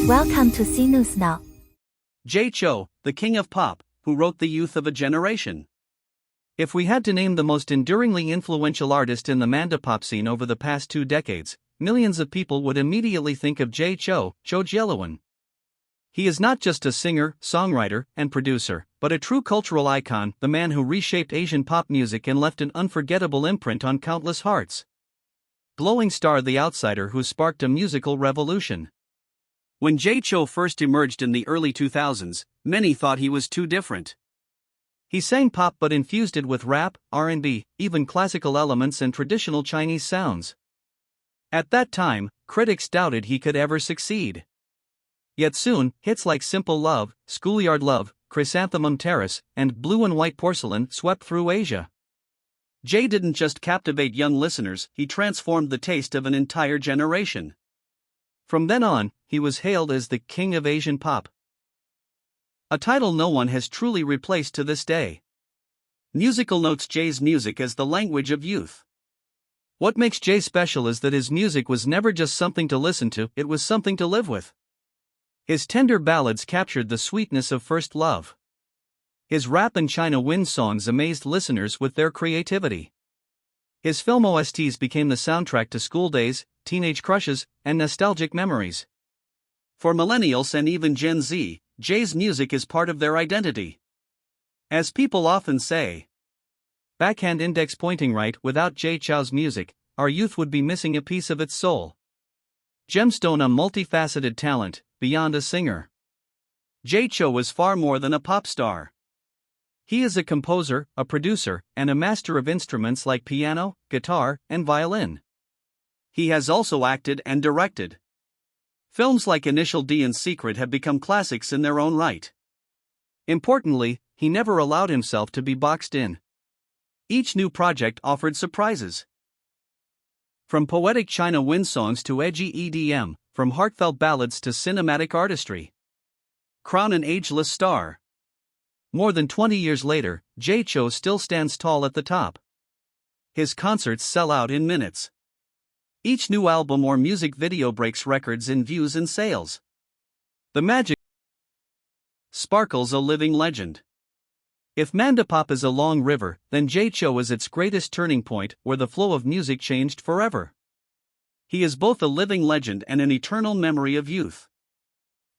Welcome to CNewsNow. Jay Chou, the king of pop, who wrote the youth of a generation. If we had to name the most enduringly influential artist in the Mandopop scene over the past 2 decades, millions of people would immediately think of Jay Chou, Chou Jielun. He is not just a singer, songwriter, and producer, but a true cultural icon, the man who reshaped Asian pop music and left an unforgettable imprint on countless hearts. Glowing star, the outsider who sparked a musical revolution. When Jay Chou first emerged in the early 2000s, many thought he was too different. He sang pop but infused it with rap, R&B, even classical elements and traditional Chinese sounds. At that time, critics doubted he could ever succeed. Yet soon, hits like Simple Love, Schoolyard Love, Chrysanthemum Terrace, and Blue and White Porcelain swept through Asia. Jay didn't just captivate young listeners, he transformed the taste of an entire generation. From then on, he was hailed as the king of Asian pop, a title no one has truly replaced to this day. Musical notes: Jay's music as the language of youth. What makes Jay special is that his music was never just something to listen to, it was something to live with. His tender ballads captured the sweetness of first love. His rap and China Wind songs amazed listeners with their creativity. His film OSTs became the soundtrack to school days, teenage crushes, and nostalgic memories. For millennials and even Gen Z, Jay's music is part of their identity. As people often say, backhand index pointing right, without Jay Chou's music, our youth would be missing a piece of its soul. Gemstone, a multifaceted talent, beyond a singer. Jay Chou is far more than a pop star. He is a composer, a producer, and a master of instruments like piano, guitar, and violin. He has also acted and directed. Films like Initial D and Secret have become classics in their own right. Importantly, he never allowed himself to be boxed in. Each new project offered surprises. From poetic China Wind songs to edgy EDM, from heartfelt ballads to cinematic artistry. Crown an ageless star. More than 20 years later, Jay Chou still stands tall at the top. His concerts sell out in minutes. Each new album or music video breaks records in views and sales. The magic sparkles, a living legend. If Mandopop is a long river, then Jay Chou is its greatest turning point, where the flow of music changed forever. He is both a living legend and an eternal memory of youth.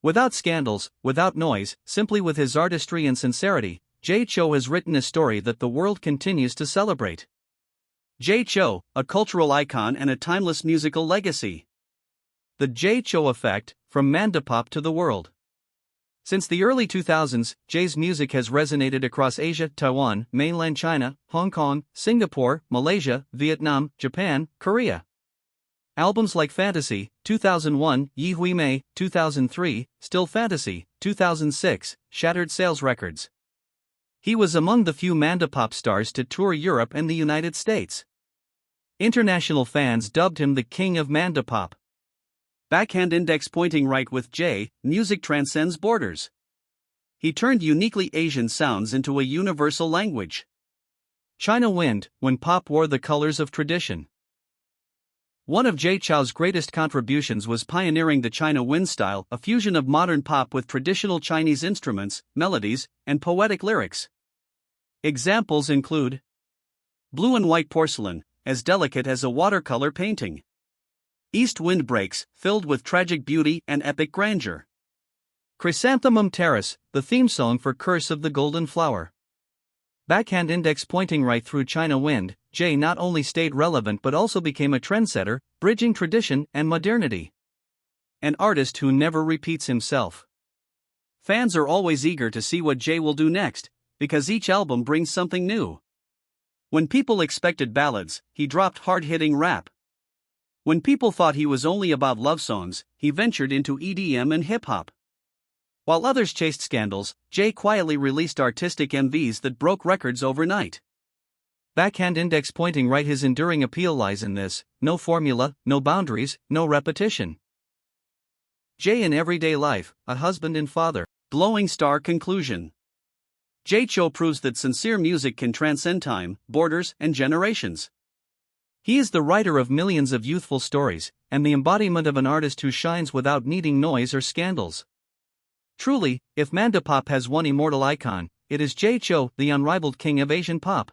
Without scandals, without noise, simply with his artistry and sincerity, Jay Chou has written a story that the world continues to celebrate. Jay Chou, a cultural icon and a timeless musical legacy. The Jay Chou effect, from Mandopop to the world. Since the early 2000s, Jay's music has resonated across Asia, Taiwan, mainland China, Hong Kong, Singapore, Malaysia, Vietnam, Japan, Korea. Albums like Fantasy, 2001, Yi Hui Mei, 2003, Still Fantasy, 2006, shattered sales records. He was among the few Mandopop stars to tour Europe and the United States. International fans dubbed him the king of Mandopop. Backhand index pointing right, with Jay, music transcends borders. He turned uniquely Asian sounds into a universal language. China Wind, when pop wore the colors of tradition. One of Jay Chou's greatest contributions was pioneering the China Wind style, a fusion of modern pop with traditional Chinese instruments, melodies, and poetic lyrics. Examples include Blue and White Porcelain, as delicate as a watercolor painting. East Wind Breaks, filled with tragic beauty and epic grandeur. Chrysanthemum Terrace, the theme song for Curse of the Golden Flower. Backhand index pointing right, through China Wind, Jay not only stayed relevant but also became a trendsetter, bridging tradition and modernity. An artist who never repeats himself. Fans are always eager to see what Jay will do next, because each album brings something new. When people expected ballads, he dropped hard-hitting rap. When people thought he was only about love songs, he ventured into EDM and hip-hop. While others chased scandals, Jay quietly released artistic MVs that broke records overnight. Backhand index pointing right, his enduring appeal lies in this: no formula, no boundaries, no repetition. Jay in everyday life, a husband and father. Glowing star conclusion. Jay Chou proves that sincere music can transcend time, borders, and generations. He is the writer of millions of youthful stories, and the embodiment of an artist who shines without needing noise or scandals. Truly, if Mandopop has one immortal icon, it is Jay Chou, the unrivaled king of Asian pop.